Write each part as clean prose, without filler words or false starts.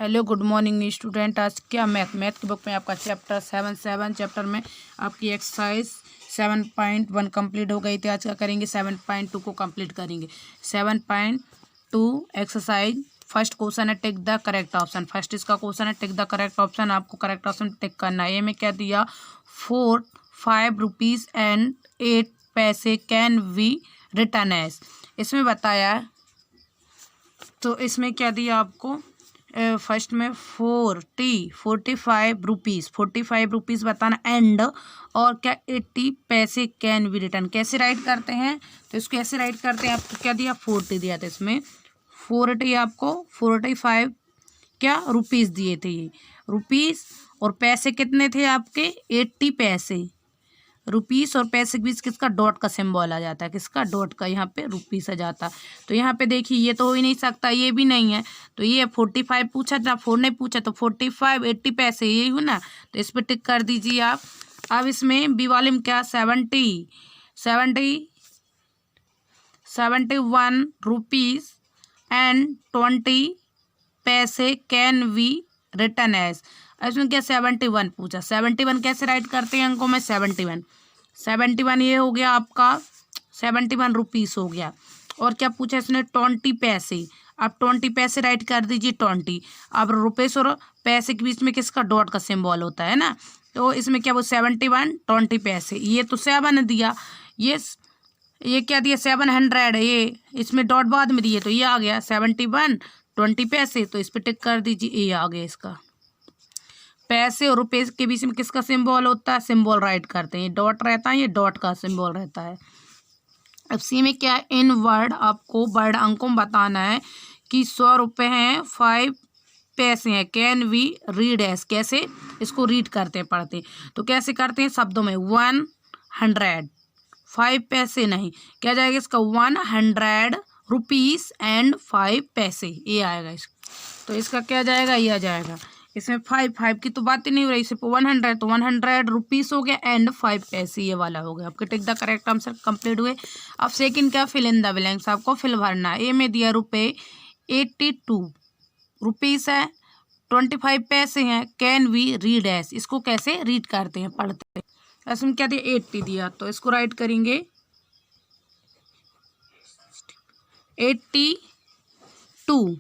Hello good morning student. आज क्या math की बुक में आपका चैप्टर 7 चैप्टर में आपकी एक्सरसाइज 7.1 कंप्लीट हो गई थी। आज क्या करेंगे 7.2 को कंप्लीट करेंगे। 7.2 एक्सरसाइज फर्स्ट क्वेश्चन है tick the correct option. First इसका क्वेश्चन है टिक द करेक्ट ऑप्शन। आपको करेक्ट ऑप्शन टिक करना है। ए में क्या दिया 4 5 रुपीज़ एंड 8 पैसे कैन वी रिटर्न एज। इसमें बताया तो इसमें क्या दिया आपको फर्स्ट में 45 रुपीज़ बताना एंड और क्या 80 पैसे कैन वी रिटर्न। कैसे राइट करते हैं तो इसको ऐसे राइट करते हैं। आपको क्या दिया 40 दिया था। इसमें 40 आपको 45 क्या रुपीज़ दिए थे ये रुपीज़ और पैसे कितने थे आपके 80 पैसे। रुपीस और पैसे के बीच किसका डॉट का सिंबल आ जाता है, किसका डॉट का, यहाँ पे रुपीस आ जाता। तो यहाँ पे देखिए ये तो हो ही नहीं सकता, ये भी नहीं है। तो ये 45 पूछा था, 4 नहीं पूछा तो 45 80 पैसे यही हो ना। तो इस पर टिक कर दीजिए आप। अब इसमें बी वाले में क्या 71 रुपीज़ एंड 20 पैसे कैन वी रिटर्न एज। इसमें क्या 71 पूछा। 71 कैसे राइट करते हैं अंकों में 71 ये हो गया आपका 71 रुपीज़ हो गया। और क्या पूछा इसने 20 पैसे। अब 20 पैसे राइट कर दीजिए 20। अब रुपीस और पैसे के बीच में किसका डॉट का सिंबल होता है ना। तो इसमें क्या वो 71 20 पैसे। ये तो 7 दिया, ये क्या दिया 700 ये इसमें डॉट बाद में दिए तो ये आ गया 71 20 पैसे। तो इस पर टिक कर दीजिए, ये आ गया इसका। पैसे और रुपये के बीच में किसका सिंबल होता है, सिंबल राइट करते हैं। ये डॉट रहता है, ये डॉट का सिंबल रहता है। अब सी में क्या है इन वर्ड, आपको वर्ड अंकों में बताना है कि 100 रुपये हैं 5 पैसे हैं कैन वी रीड एस। कैसे इसको रीड करते हैं पढ़ते हैं तो कैसे करते हैं शब्दों में 100 5 पैसे नहीं क्या जाएगा इसका 100 रुपीज़ एंड 5 पैसे ये आएगा इसका। तो इसका क्या जाएगा ये आ जाएगा। इसमें 5 की तो बात ही नहीं हो रही। सिर्फ 100 तो 100 रुपीज़ हो गया एंड 5 पैसे ये वाला हो गया। आपके tick the correct answer complete हुए। अब सेकंड क्या फिल इन द ब्लैंक्स, आपको फिल भरना है। ए में दिया रुपये 82 रुपीज़ है 25 पैसे हैं कैन वी रीड एस। इसको कैसे रीड करते हैं पढ़ते हैं। इसमें क्या दिया 80 दिया तो इसको राइट करेंगे 82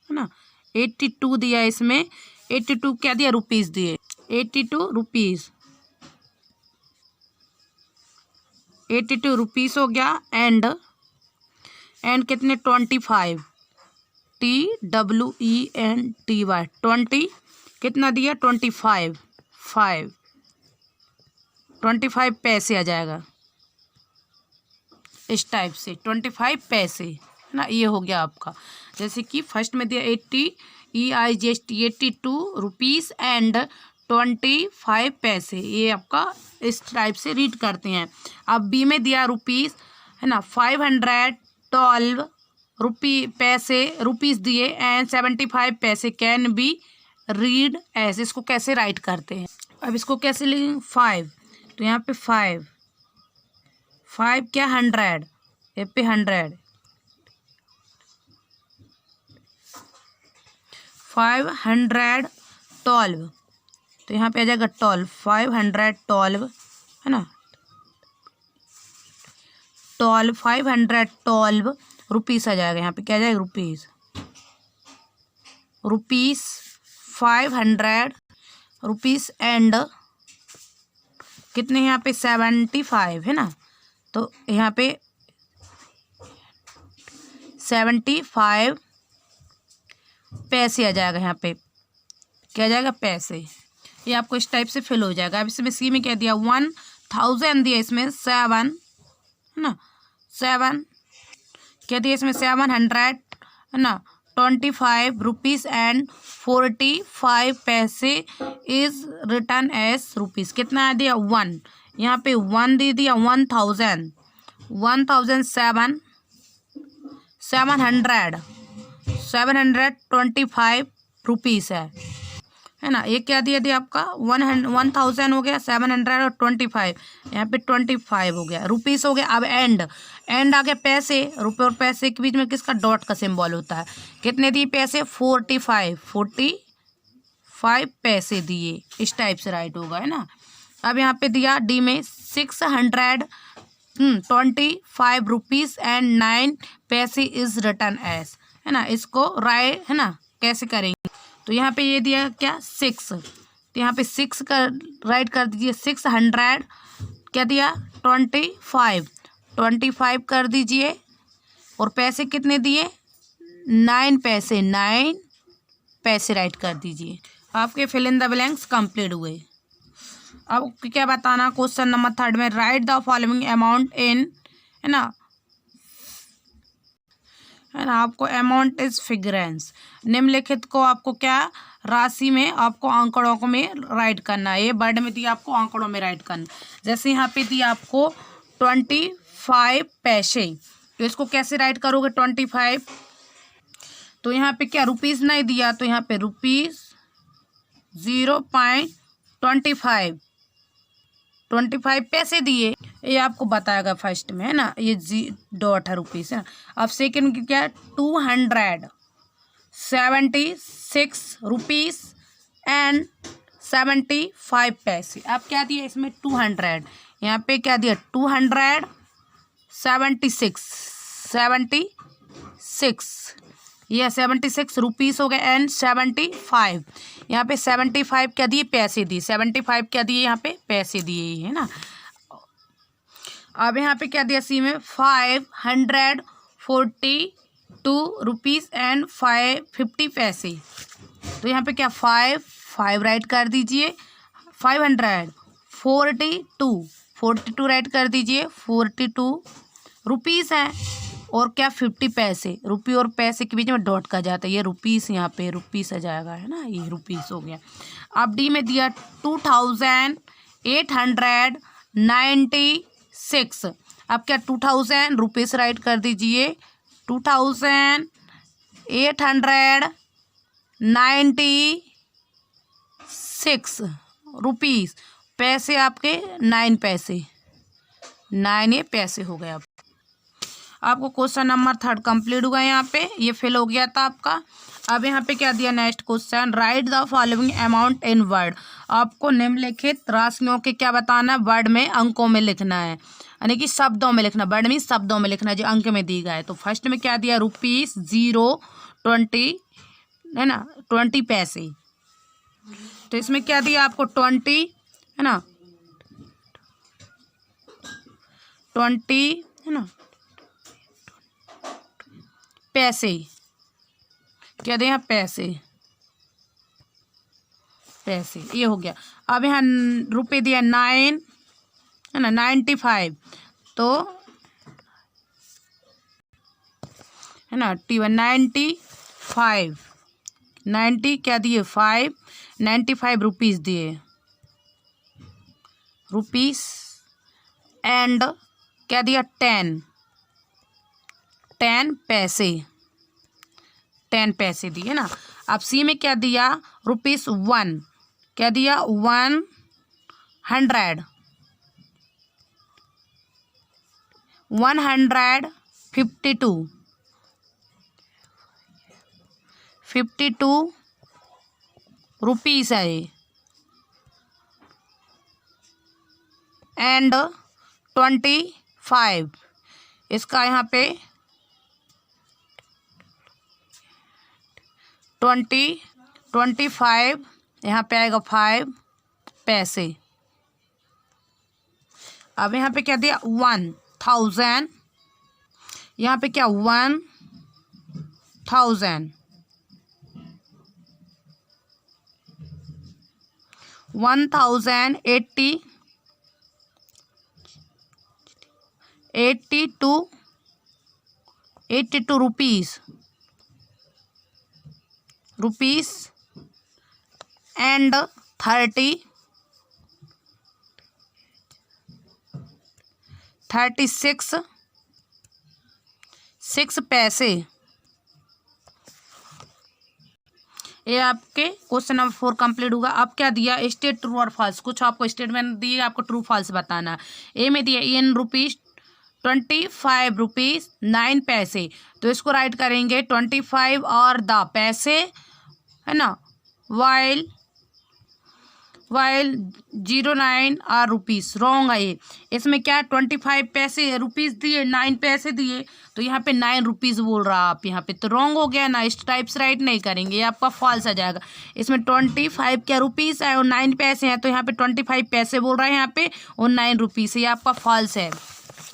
है ना। 82 दिया इसमें 82 क्या दिया रुपीज़ दिए 82 रुपीज़ हो गया एंड कितने 25 TWENTY 20 कितना दिया 25 पैसे आ जाएगा इस टाइप से 25 पैसे है ना। ये हो गया आपका। जैसे कि फर्स्ट में दिया 82 रुपीज़ एंड 25 पैसे ये आपका इस टाइप से रीड करते हैं। अब बी में दिया रुपीज़ है ना 512 रुपीज़ दिए एंड 75 पैसे कैन बी रीड एस। इसको कैसे राइट करते हैं। अब इसको कैसे लिखेंगे 5 तो यहाँ पे 5 क्या 100 ये पे 100 512 तो यहाँ पे आ जाएगा 12 512 है ना 512 रुपीज़ आ जाएगा। यहाँ पे क्या आ जाएगा रुपीज़ 500 रुपीज़ एंड कितने यहाँ पे 75 है ना। तो यहाँ पे 75 पैसे आ जाएगा। यहाँ पे क्या आ जाएगा पैसे। ये आपको इस टाइप से फिल हो जाएगा। अब इसमें सी में क्या दिया 1000 दिया इसमें 7 है ना 7 क्या दिया इसमें 700 है ना 25 रुपीज़ एंड 45 पैसे इज रिटर्न एज रुपीज़। कितना दिया 1 यहाँ पे 1 दे दिया 1000 725 रुपीज़ है है ना। ये क्या दिया आपका 1000 हो गया, 725, यहाँ पे 25 हो गया, रुपीस हो गया। अब एंड आ गया पैसे, रुपये और पैसे के बीच में किसका डॉट का सिंबल होता है। कितने दिए पैसे 45 पैसे दिए, इस टाइप से राइट होगा, है ना। अब यहाँ पे दिया डी में 625 रुपीज एंड 9 पैसे इज रिटर्न एज, है ना। इसको राइट, है ना, कैसे करेंगे। तो यहाँ पे ये दिया क्या 6, तो यहाँ पे 6 का राइट कर दीजिए। 600 क्या दिया 25 कर दीजिए, और पैसे कितने दिए 9 पैसे, 9 पैसे राइट कर दीजिए। आपके fill in the blanks complete हुए। अब क्या बताना क्वेश्चन नंबर 3 में, write the following amount in, है ना, आपको अमाउंट इज फिगरेंस, निम्नलिखित को आपको क्या राशि में आपको आंकड़ों में राइट करना है। ये वर्ड में दिया आपको आंकड़ों में राइट करना। जैसे यहाँ पे दिया आपको 25 पैसे, तो इसको कैसे राइट करोगे 25, तो यहाँ पे क्या रुपीस नहीं दिया, तो यहाँ पे रुपीस 0.25 पैसे दिए, ये आपको बताएगा फर्स्ट में, है ना। ये डॉट है रुपीस, है ना। अब सेकेंड की क्या 276 रुपीस एंड 75 पैसे। अब क्या दिया इसमें 200, यहाँ पे क्या दिया 276 ये 76 रुपीस हो गए एंड 75, यहाँ पे 75 क्या दिए पैसे दिए, 75 क्या दिए यहाँ पे पैसे दिए, है ना। अब यहाँ पे क्या दिया सी में 542 रुपीस एंड 50 पैसे, तो यहाँ पे क्या 5 राइट कर दीजिए। 542 राइट कर दीजिए, 42 रुपीस है, और क्या 50 पैसे, रुपये और पैसे के बीच में डॉट का जाता है, ये रुपीस, यहाँ पे रुपीस आ जाएगा, है ना, ये रुपीस हो गया। अब डी में दिया 2896, अब क्या 2000 रुपीस राइट कर दीजिए, 2896 रुपीस, पैसे आपके 9 पैसे, 9 ये पैसे हो गए। आपको क्वेश्चन नंबर 3 कंप्लीट हुआ यहाँ पे, ये फिल हो गया था आपका। अब यहाँ पे क्या दिया next question, right the following amount in word, आपको निम्नलिखित राशियों के क्या बताना है, वर्ड में अंकों में लिखना है, यानी कि शब्दों में लिखना, वर्ड में शब्दों में लिखना जो अंक में दी गए। तो फर्स्ट में क्या दिया रुपीस 0.20, है ना, 20 पैसे, तो इसमें क्या दिया आपको 20, है ना, 20, है ना, पैसे, क्या दिया पैसे, ये हो गया। अब यहाँ रुपये दिया 9, है ना, 95, तो है ना 95, 90 क्या दिए 5, 95 रुपीस दिए, रुपीस एंड क्या दिया 10 पैसे, 10 पैसे दिए ना। अब सी में क्या दिया रुपीस 1, क्या दिया 100, 152 रुपीस है ये, एंड 25, इसका यहाँ पे 25 यहाँ पे आएगा 5 पैसे। अब यहाँ पे क्या दिया 1000, यहाँ पे क्या 1000, 1080, 82 रुपीस एंड 36 पैसे। ये आपके क्वेश्चन नंबर 4 कंप्लीट होगा। अब क्या दिया, स्टेट ट्रू और फॉल्स, कुछ आपको स्टेटमेंट दिए, आपको ट्रू फॉल्स बताना है। ए में दिया इन रुपीज 25 रुपीज 9 पैसे, तो इसको राइट करेंगे 25 और द पैसे, है ना, वाइल 09 आर रुपीज, रॉन्ग है ये। इसमें क्या 25 पैसे रुपीज दिए, 9 पैसे दिए, तो यहाँ पे 9 रुपीज बोल रहा आप यहाँ पे, तो रॉन्ग हो गया ना, इस टाइप से राइट नहीं करेंगे, ये आपका फॉल्स आ जाएगा। इसमें 25 क्या रुपीज है और 9 पैसे हैं, तो यहाँ पे 25 पैसे बोल रहा है यहाँ पे और 9 रुपीज है, ये आपका फॉल्स है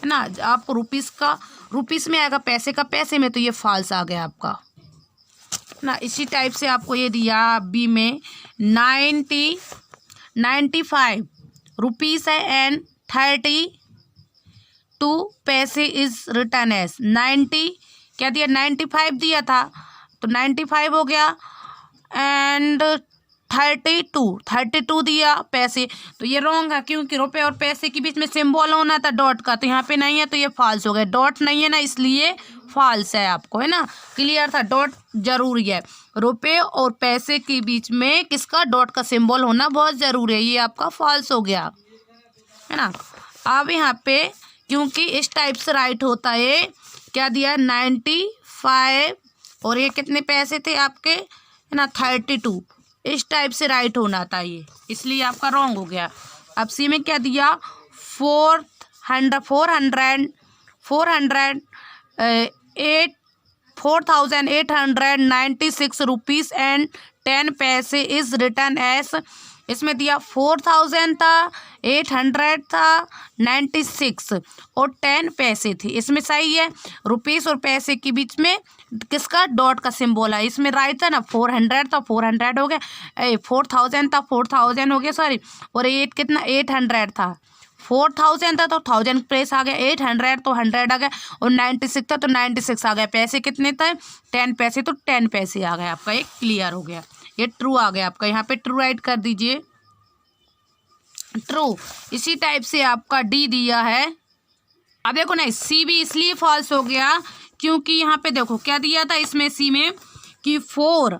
ना। आपको रुपीज का रुपीज में आएगा, पैसे का पैसे में, तो ये फॉल्स आ गया आपका ना। इसी टाइप से आपको ये दिया बी में 95 रुपीज है एंड 32 पैसे इज रिटर्न एज 90, क्या दिया 95 दिया था, तो 95 हो गया एंड 32 दिया पैसे, तो ये रॉन्ग है, क्योंकि रुपए और पैसे के बीच में सिंबल होना था डॉट का, तो यहाँ पे नहीं है, तो ये फॉल्स हो गया। डॉट नहीं है ना, इसलिए फॉल्स है आपको, है ना, क्लियर था, डॉट जरूरी है। रुपए और पैसे के बीच में किसका, डॉट का सिंबल होना बहुत जरूरी है, ये आपका फॉल्स हो गया, है ना। अब यहाँ पे क्योंकि इस टाइप से राइट होता है, क्या दिया 95 और ये कितने पैसे थे आपके, है ना 32, इस टाइप से राइट होना था ये, इसलिए आपका रॉन्ग हो गया। अब सी में क्या दिया 4,896 रुपीज एंड 10 पैसे इज रिटर्न एस, इसमें दिया 4,000 था, 800 था, 96 और 10 पैसे थे, इसमें सही है। रुपीस और पैसे के बीच में किसका, डॉट का सिंबल है, इसमें राइट था ना, 400 था 400 हो गया, 4,000 था 4,000 हो गया, सॉरी, और 8 कितना 800 था, 4,000 था तो 1000 प्लेस आ गया, 800 तो 100 आ गया, और 96 था तो 96 आ गया, पैसे कितने थे 10 पैसे, तो 10 पैसे आ गए आपका, ये क्लियर हो गया, ये ट्रू आ गया आपका। यहाँ पे ट्रू राइट कर दीजिए, ट्रू। इसी टाइप से आपका डी दिया है। अब देखो ना, सी भी इसलिए फॉल्स हो गया क्योंकि यहाँ पे देखो क्या दिया था इसमें सी में कि 4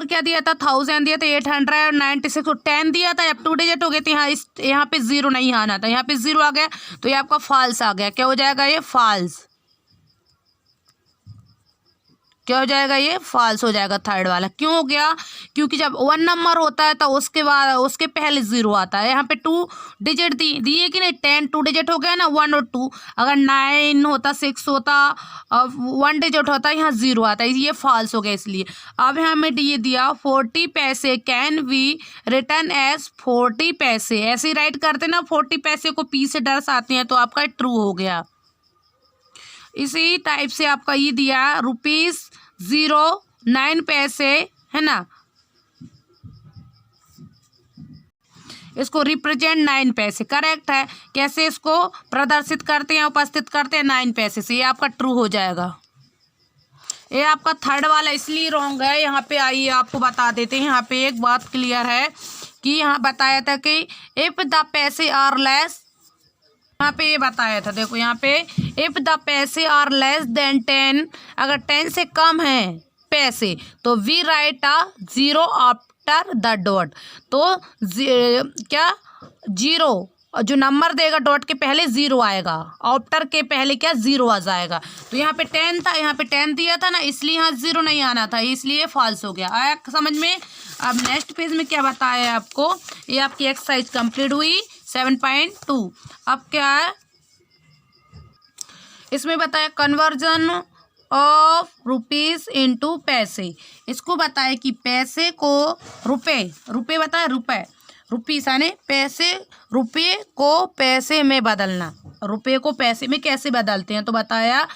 क्या दिया था, 1000 दिया था, 896 और 10 दिया था, अब 2 डिजिट हो गए थे, यहाँ पे 0 नहीं आना था, यहाँ पे 0 आ गया, तो ये आपका फॉल्स आ गया। क्या हो जाएगा ये, फॉल्स, क्या हो जाएगा, ये फॉल्स हो जाएगा थर्ड वाला। क्यों हो गया, क्योंकि जब 1 नंबर होता है तो उसके बाद उसके पहले 0 आता है। यहाँ पे 2 डिजिट दिए कि नहीं, 10 2 डिजिट हो गया ना, 1 और 2, अगर 9 होता 6 होता 1 डिजिट होता, यहाँ 0 आता है, ये फॉल्स हो गया इसलिए। अब हमें ये दिया 40 पैसे कैन वी रिटर्न एज 40 पैसे, ऐसे राइट करते ना, 40 पैसे को पी से दर्शाते हैं, तो आपका ट्रू हो गया। इसी टाइप से आपका ये दिया ₹9 पैसे, है ना, इसको रिप्रेजेंट 9 पैसे, करेक्ट है। कैसे इसको प्रदर्शित करते हैं, उपस्थित करते हैं 9 पैसे से, ये आपका ट्रू हो जाएगा। ये आपका थर्ड वाला इसलिए रॉन्ग है। यहाँ पे आइए आपको बता देते हैं, यहाँ पे एक बात क्लियर है कि यहाँ बताया था कि if the paise are less, यहाँ पे ये बताया था, देखो यहाँ पे if the paise are less then 10, अगर 10 से कम है पैसे तो we write a 0 after the dot, तो क्या 0 जो नंबर देगा डॉट के पहले 0 आएगा, आफ्टर के पहले क्या 0 आ जाएगा। तो यहाँ पे 10 था, यहाँ पे 10 दिया था ना, इसलिए यहाँ 0 नहीं आना था, इसलिए फॉल्स हो गया। आया समझ में। अब नेक्स्ट पेज में क्या बताया है आपको, ये आपकी एक्सरसाइज कंप्लीट हुई 7.2। अब क्या है इसमें बताया, कन्वर्जन ऑफ रुपीज इनटू पैसे। इसको बताया कि पैसे को रुपए बताया, रुपीस यानी पैसे, रुपये को पैसे में बदलना। रुपये को पैसे में कैसे बदलते हैं, तो बताया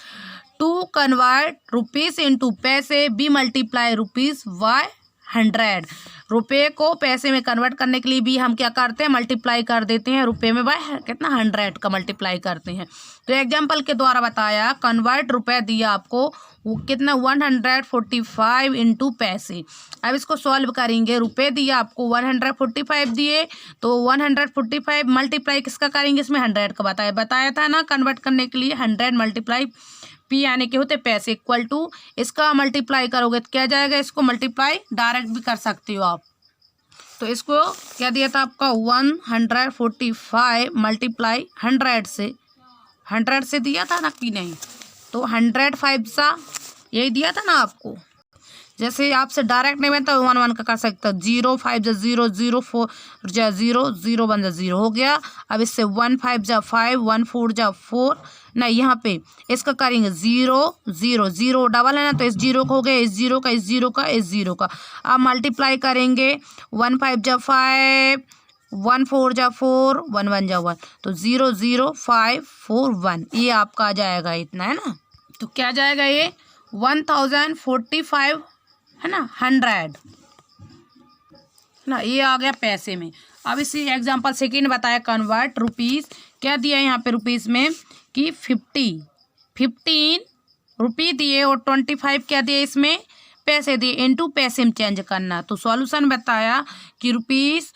टू कन्वर्ट रुपीज इनटू पैसे बी मल्टीप्लाई रुपीज बाय 100। रुपये को पैसे में कन्वर्ट करने के लिए भी हम क्या करते हैं, मल्टीप्लाई कर देते हैं रुपये में बाय कितना 100 का मल्टीप्लाई करते हैं। तो एग्जाम्पल के द्वारा बताया, कन्वर्ट रुपये दिया आपको वो कितना 145 इंटू पैसे। अब इसको सॉल्व करेंगे, रुपये दिया आपको 145 दिए, तो 145 मल्टीप्लाई किसका करेंगे, इसमें 100 का बताया था ना, कन्वर्ट करने के लिए 100 मल्टीप्लाई पी यानी कि होते पैसे इक्वल टू इसका मल्टीप्लाई करोगे तो क्या जाएगा, इसको मल्टीप्लाई डायरेक्ट भी कर सकते हो आप। तो इसको क्या दिया था आपका 145 मल्टीप्लाई 100 से दिया था ना कि नहीं, तो 105 सा यही दिया था ना आपको। जैसे आपसे डायरेक्ट नहीं बनता 1 1 का कर सकते हो, 0 5 जा 0 0 4 जा 0 0 1 जा 0 हो गया। अब इससे 1 5 जा 5 1 4 जा 4 ना, यहाँ पे इसका करेंगे 0 0 0 डबल है ना, तो इस 0 को हो गया, इस 0 का इस 0 का इस 0 का। अब मल्टीप्लाई करेंगे 1 5 जा 5 1 4 जा 4 1 1 जा 1, तो 0 0 5 4 1 ये आपका आ जाएगा इतना, है ना। तो क्या जाएगा ये 1045 है ना 100 ना, ये आ गया पैसे में। अब इसी एग्जांपल सेकेंड बताया कन्वर्ट रुपीस, क्या दिया है यहाँ पे रुपीस में कि 15 रुपये दिए और 25 क्या दिए इसमें पैसे दिए, इनटू पैसे में चेंज करना। तो सॉल्यूशन बताया कि रुपीस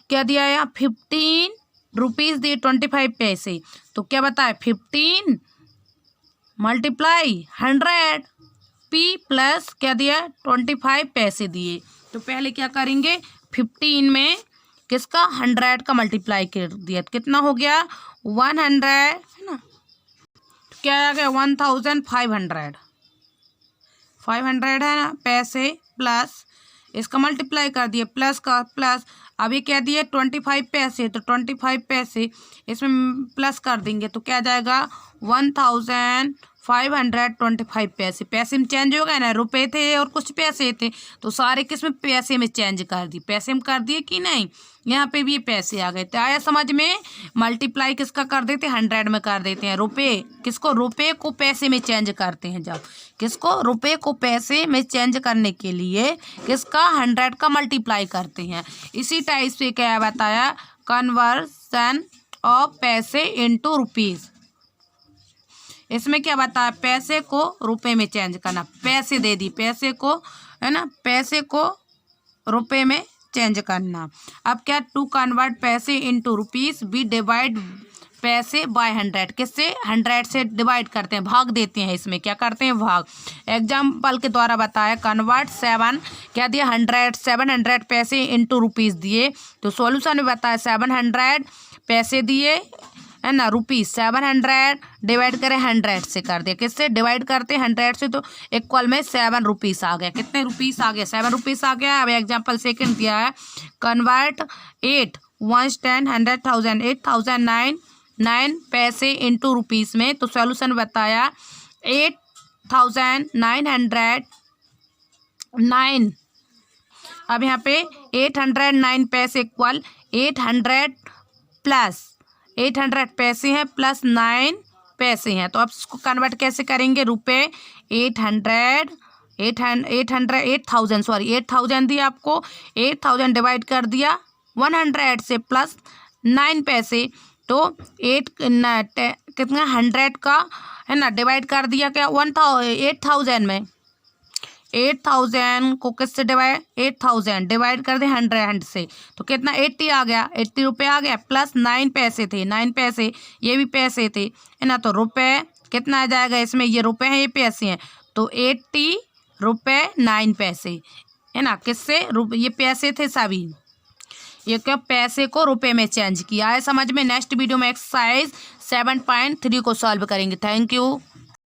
क्या दिया है 15 रुपीस दिए 25 पैसे, तो क्या बताया 15 मल्टीप्लाई 100 पी प्लस क्या दिया 25 पैसे दिए। तो पहले क्या करेंगे 15 में किसका 100 का मल्टीप्लाई कर दिया, तो कितना हो गया 100 है ना, तो क्या आ गया 1500 है ना पैसे, प्लस इसका मल्टीप्लाई कर दिए प्लस का प्लस। अब ये क्या दिए 25 पैसे, तो 25 पैसे इसमें प्लस कर देंगे तो क्या जाएगा 1525 पैसे। पैसे में चेंज हो गए ना, रुपए थे और कुछ पैसे थे, तो सारे किस में पैसे में चेंज कर दिए, पैसे में कर दिए कि नहीं, यहाँ पे भी ये पैसे आ गए। तो आया समझ में, मल्टीप्लाई किसका कर देते हैं 100 में कर देते हैं, रुपए किसको रुपए को पैसे में चेंज करते हैं, जब किसको रुपए को पैसे में चेंज करने के लिए किसका 100 का मल्टीप्लाई करते हैं। इसी टाइप से क्या बताया कन्वर्सन ऑफ पैसे इनटू रुपीस, इसमें क्या बताया पैसे को रुपए में चेंज करना, पैसे दे दी पैसे को है ना, पैसे को रुपए में चेंज करना। अब क्या टू कन्वर्ट पैसे इनटू रुपीस वी डिवाइड पैसे बाय 100, किससे 100 से डिवाइड करते हैं, भाग देते हैं, इसमें क्या करते हैं भाग। एग्जाम्पल के द्वारा बताया कन्वर्ट 7 क्या दिया 700 पैसे इनटू रुपीस दिए, तो सॉल्यूशन में बताया 700 पैसे दिए है ना रुपीस, 700 डिवाइड करें 100 से कर दिया, किससे डिवाइड करते हैं 100 से, तो इक्वल में 7 रुपीस आ गया। कितने रुपीस आ गया 7 रुपीस आ गया। अब एग्जांपल सेकंड दिया है कन्वर्ट 8 1 10 100,000 8009 पैसे इनटू रुपीस में, तो सॉल्यूशन बताया 8909। अब यहाँ पे 809 पैसे इक्वल 800 प्लस 800 पैसे हैं प्लस 9 पैसे हैं, तो अब इसको कन्वर्ट कैसे करेंगे, रुपए 8000 दिया आपको, 8000 डिवाइड कर दिया 100 से प्लस 9 पैसे, तो 8 कितना 100 का है ना डिवाइड कर दिया क्या 8000 में, 8000 को किससे डिवाइड 8000 डिवाइड कर दे 100 से, तो कितना 80 आ गया, 80 रुपये आ गया, प्लस 9 पैसे थे, 9 पैसे ये भी पैसे थे है ना, तो रुपए कितना आ जाएगा इसमें, ये रुपए हैं ये पैसे हैं, तो 80 रुपये 9 पैसे है ना, किससे ये पैसे थे सभी, ये क्या पैसे को रुपए में चेंज किया है। समझ में। नेक्स्ट वीडियो में एक्सरसाइज 7.3 को सॉल्व करेंगे। Thank you.